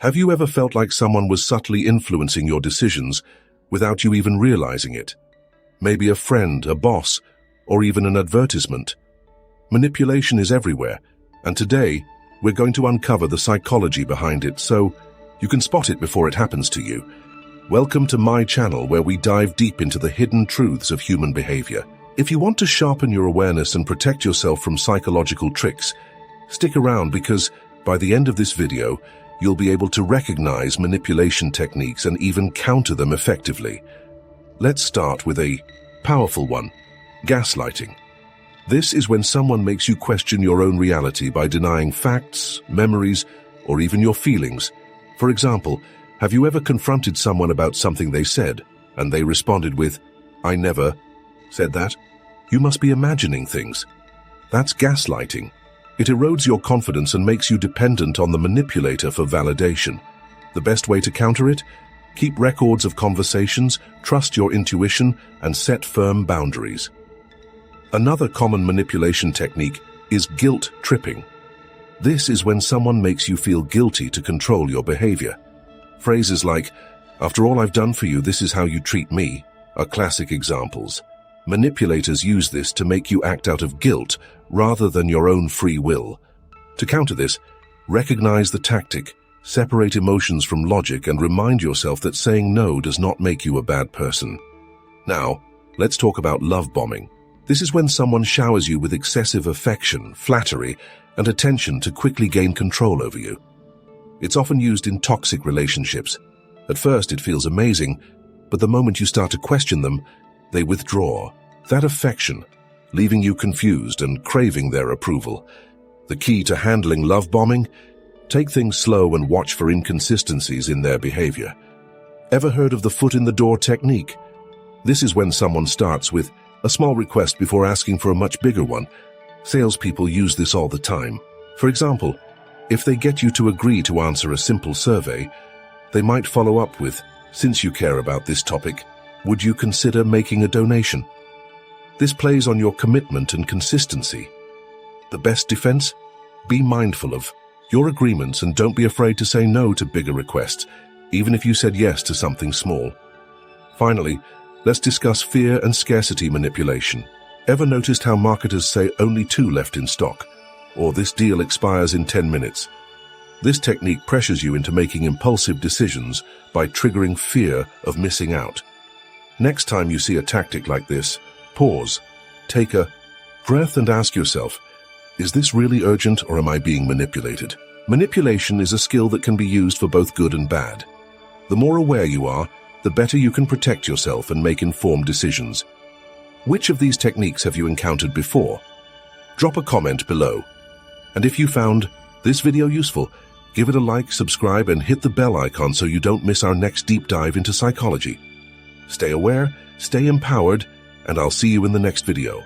Have you ever felt like someone was subtly influencing your decisions without you even realizing it? Maybe a friend, a boss, or even an advertisement. Manipulation is everywhere, and today we're going to uncover the psychology behind it so you can spot it before it happens to you. Welcome to my channel where we dive deep into the hidden truths of human behavior. If you want to sharpen your awareness and protect yourself from psychological tricks, stick around because by the end of this video, you'll be able to recognize manipulation techniques and even counter them effectively. Let's start with a powerful one, gaslighting. This is when someone makes you question your own reality by denying facts, memories, or even your feelings. For example, have you ever confronted someone about something they said, and they responded with, "I never said that"? You must be imagining things. That's gaslighting. It erodes your confidence and makes you dependent on the manipulator for validation. The best way to counter it? Keep records of conversations, trust your intuition, and set firm boundaries. Another common manipulation technique is guilt tripping. This is when someone makes you feel guilty to control your behavior. Phrases like, "After all I've done for you, this is how you treat me," are classic examples. Manipulators use this to make you act out of guilt rather than your own free will. To counter this, recognize the tactic, separate emotions from logic, and remind yourself that saying no does not make you a bad person. Now, let's talk about love bombing. This is when someone showers you with excessive affection, flattery, and attention to quickly gain control over you. It's often used in toxic relationships. At first, it feels amazing, but the moment you start to question them, they withdraw. That affection, leaving you confused and craving their approval. The key to handling love bombing? Take things slow and watch for inconsistencies in their behavior. Ever heard of the foot in the door technique? This is when someone starts with a small request before asking for a much bigger one. Salespeople use this all the time. For example, if they get you to agree to answer a simple survey, they might follow up with, "Since you care about this topic, would you consider making a donation?" This plays on your commitment and consistency. The best defense? Be mindful of your agreements and don't be afraid to say no to bigger requests, even if you said yes to something small. Finally, let's discuss fear and scarcity manipulation. Ever noticed how marketers say only 2 left in stock, or this deal expires in 10 minutes? This technique pressures you into making impulsive decisions by triggering fear of missing out. Next time you see a tactic like this, pause, take a breath and ask yourself, is this really urgent or am I being manipulated? Manipulation is a skill that can be used for both good and bad. The more aware you are, the better you can protect yourself and make informed decisions. Which of these techniques have you encountered before? Drop a comment below. And if you found this video useful, give it a like, subscribe, and hit the bell icon so you don't miss our next deep dive into psychology. Stay aware, stay empowered, and I'll see you in the next video.